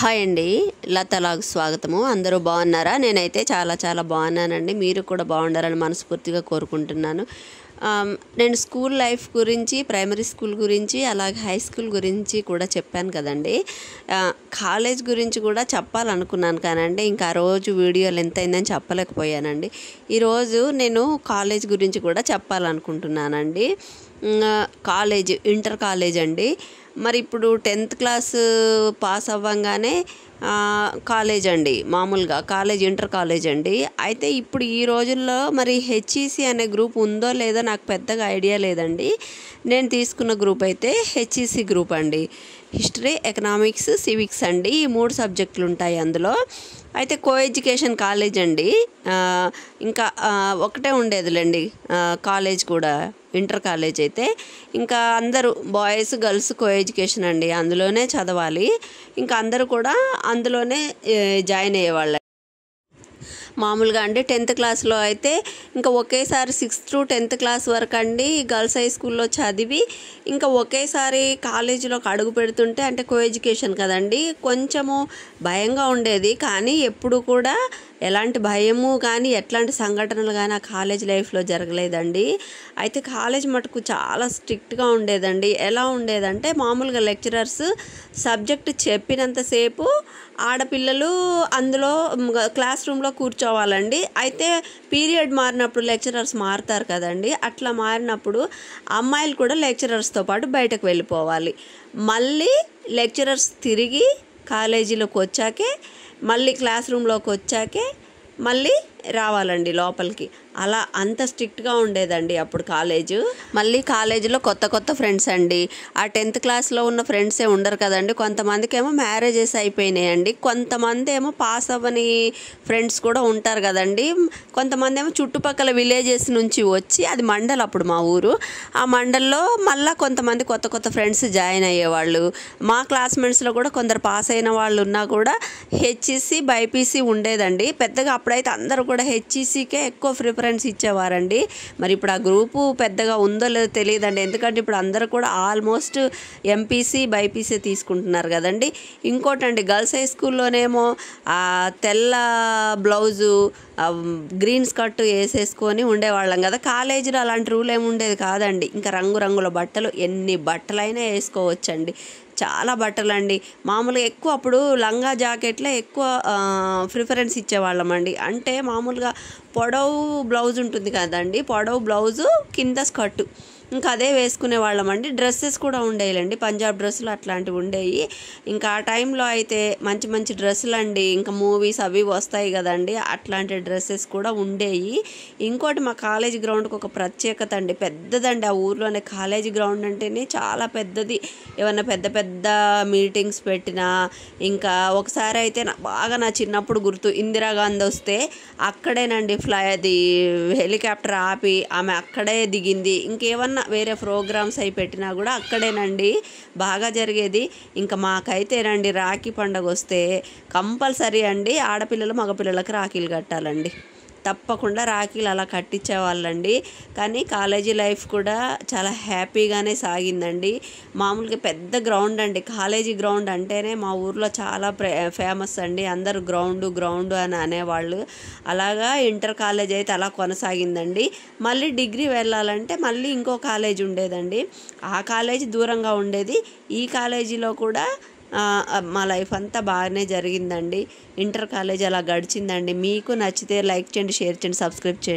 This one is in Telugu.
హాయ్ అండి, లతలాగు స్వాగతము. అందరూ బాగున్నారా? నేనైతే చాలా చాలా బాగున్నానండి. మీరు కూడా బాగుండాలని మనస్ఫూర్తిగా కోరుకుంటున్నాను. నేను స్కూల్ లైఫ్ గురించి, ప్రైమరీ స్కూల్ గురించి, అలాగే హై స్కూల్ గురించి కూడా చెప్పాను కదండి. కాలేజ్ గురించి కూడా చెప్పాలనుకున్నాను కానండి, ఇంకా ఆ రోజు వీడియోలు ఎంత అయిందని చెప్పలేకపోయానండి. ఈరోజు నేను కాలేజ్ గురించి కూడా చెప్పాలనుకుంటున్నానండి. కాలేజ్, ఇంటర్ కాలేజ్ అండి. మరి ఇప్పుడు 10th క్లాస్ పాస్ అవ్వంగానే కాలేజ్ అండి, మామూలుగా కాలేజ్, ఇంటర్ కాలేజ్ అండి. అయితే ఇప్పుడు ఈ రోజుల్లో మరి హెచ్ఈసి అనే గ్రూప్ ఉందో లేదో నాకు పెద్దగా ఐడియా లేదండి. నేను తీసుకున్న గ్రూప్ అయితే హెచ్ఈసి గ్రూప్ అండి. హిస్టరీ, ఎకనామిక్స్, సివిక్స్ అండి, ఈ 3 సబ్జెక్టులు ఉంటాయి అందులో. అయితే కో ఎడ్యుకేషన్ కాలేజ్ అండి. ఇంకా ఒకటే ఉండేదిలేండి కాలేజ్ కూడా, ఇంటర్ కాలేజ్ అయితే. ఇంకా అందరూ బాయ్స్ గర్ల్స్ కో ఎడ్యుకేషన్ అండి, అందులోనే చదవాలి. ఇంకా అందరూ కూడా అందులోనే జాయిన్ అయ్యేవాళ్ళు. మామూలుగా అండి 10th క్లాస్లో అయితే ఇంకా ఒకేసారి 6th to 10th క్లాస్ వరకు అండి గర్ల్స్ హై స్కూల్లో చదివి ఇంకా ఒకేసారి కాలేజీలోకి అడుగు పెడుతుంటే, అంటే కో ఎడ్యుకేషన్ కదండి, కొంచెము భయంగా ఉండేది. కానీ ఎప్పుడు కూడా ఎలాంటి భయము కానీ ఎట్లాంటి సంఘటనలు కానీ ఆ కాలేజ్ లైఫ్లో జరగలేదండి. అయితే కాలేజ్ మటుకు చాలా స్ట్రిక్ట్గా ఉండేదండి. ఎలా ఉండేదంటే, మామూలుగా లెక్చరర్స్ సబ్జెక్ట్ చెప్పినంతసేపు ఆడపిల్లలు అందులో క్లాస్ రూమ్లో కూర్చోవాలండి. అయితే పీరియడ్ మారినప్పుడు లెక్చరర్స్ మారుతారు కదండి, అట్లా మారినప్పుడు అమ్మాయిలు కూడా లెక్చరర్స్తో పాటు బయటకు వెళ్ళిపోవాలి. మళ్ళీ లెక్చరర్స్ తిరిగి కాలేజీలోకి వచ్చాకే, మళ్ళీ క్లాస్ రూమ్లోకి వచ్చాకే మళ్ళీ రావాలండి లోపలికి. అలా అంత స్ట్రిక్ట్గా ఉండేదండి అప్పుడు కాలేజు. మళ్ళీ కాలేజీలో కొత్త కొత్త ఫ్రెండ్స్ అండి. ఆ 10th క్లాస్లో ఉన్న ఫ్రెండ్సే ఉండరు కదండి. కొంతమందికి ఏమో మ్యారేజెస్ అయిపోయినాయండి, కొంతమంది ఏమో పాస్ అవ్వని ఫ్రెండ్స్ కూడా ఉంటారు కదండి. కొంతమంది ఏమో చుట్టుపక్కల విలేజెస్ నుంచి వచ్చి, అది మండల్ అప్పుడు మా ఊరు, ఆ మండల్లో మళ్ళీ కొంతమంది కొత్త కొత్త ఫ్రెండ్స్ జాయిన్ అయ్యేవాళ్ళు. మా క్లాస్మేట్స్లో కూడా కొందరు పాస్ అయిన వాళ్ళు ఉన్నా కూడా హెచ్ఈసి, బైపీసీ ఉండేదండి. పెద్దగా అప్పుడైతే అందరూ కూడా హెచ్ఈసీకే ఎక్కువ ప్రిఫరెన్స్ ఇచ్చేవారండి. మరి ఇప్పుడు ఆ గ్రూపు పెద్దగా ఉందో లేదో తెలియదండి, ఎందుకంటే ఇప్పుడు అందరూ కూడా ఆల్మోస్ట్ ఎంపీసీ, బైపీసీ తీసుకుంటున్నారు కదండి. ఇంకోటండి, గర్ల్స్ హై స్కూల్లోనేమో తెల్ల బ్లౌజు, గ్రీన్ స్కర్ట్ వేసేసుకొని ఉండేవాళ్ళం కదా. కాలేజీలో అలాంటి రూల్ ఏమి ఉండేది కాదండి. ఇంకా రంగురంగుల బట్టలు, ఎన్ని బట్టలైనా వేసుకోవచ్చండి, చాలా బట్టలు అండి. మామూలుగా ఎక్కువ అప్పుడు లంగా జాకెట్లే ఎక్కువ ప్రిఫరెన్స్ ఇచ్చేవాళ్ళం అండి. అంటే మామూలుగా పొడవు బ్లౌజ్ ఉంటుంది కదండి, పొడవు బ్లౌజు కింద స్కర్టు, ఇంకా అదే వేసుకునే వాళ్ళం అండి. డ్రెస్సెస్ కూడా ఉండేయండి, పంజాబ్ డ్రెస్సులు అట్లాంటివి ఉండేవి. ఇంకా ఆ టైంలో అయితే మంచి మంచి డ్రెస్సులు అండి, ఇంకా మూవీస్ అవి వస్తాయి కదండి, అట్లాంటి డ్రెస్సెస్ కూడా ఉండేవి. ఇంకోటి, మా కాలేజీ గ్రౌండ్కి ఒక ప్రత్యేకత అండి, పెద్దదండి. ఆ ఊర్లోనే కాలేజీ గ్రౌండ్ అంటేనే చాలా పెద్దది. ఏమన్నా పెద్ద పెద్ద మీటింగ్స్ పెట్టినా, ఇంకా ఒకసారి అయితే బాగా నా చిన్నప్పుడు గుర్తు, ఇందిరాగాంధీ వస్తే అక్కడేనండి అది హెలికాప్టర్ ఆపి ఆమె అక్కడే దిగింది. ఇంకేమన్నా వేరే ప్రోగ్రామ్స్ అయి పెట్టినా కూడా అక్కడేనండి బాగా జరిగేది. ఇంకా మాకైతేనండి రాఖీ పండుగ వస్తే కంపల్సరీ అండి ఆడపిల్లలు మగపిల్లలకు రాఖీలు కట్టాలండి, తప్పకుండా రాఖీలు అలా కట్టించేవాళ్ళండి. కానీ కాలేజీ లైఫ్ కూడా చాలా హ్యాపీగానే సాగిందండి. మామూలుగా పెద్ద గ్రౌండ్ అండి, కాలేజీ గ్రౌండ్ అంటేనే మా ఊర్లో చాలా ఫేమస్ అండి. అందరూ గ్రౌండు గ్రౌండు అని అనేవాళ్ళు. అలాగా ఇంటర్ కాలేజ్ అయితే అలా కొనసాగిందండి. మళ్ళీ డిగ్రీ వెళ్ళాలంటే మళ్ళీ ఇంకో కాలేజ్ ఉండేదండి, ఆ కాలేజీ దూరంగా ఉండేది. ఈ కాలేజీలో కూడా మా లైఫ్ అంతా బాగానే జరిగిందండి. ఇంటర్ కాలేజ్ అలా గడిచిందండి. మీకు నచ్చితే లైక్ చేయండి, షేర్ చేయండి, సబ్స్క్రైబ్ చేయండి.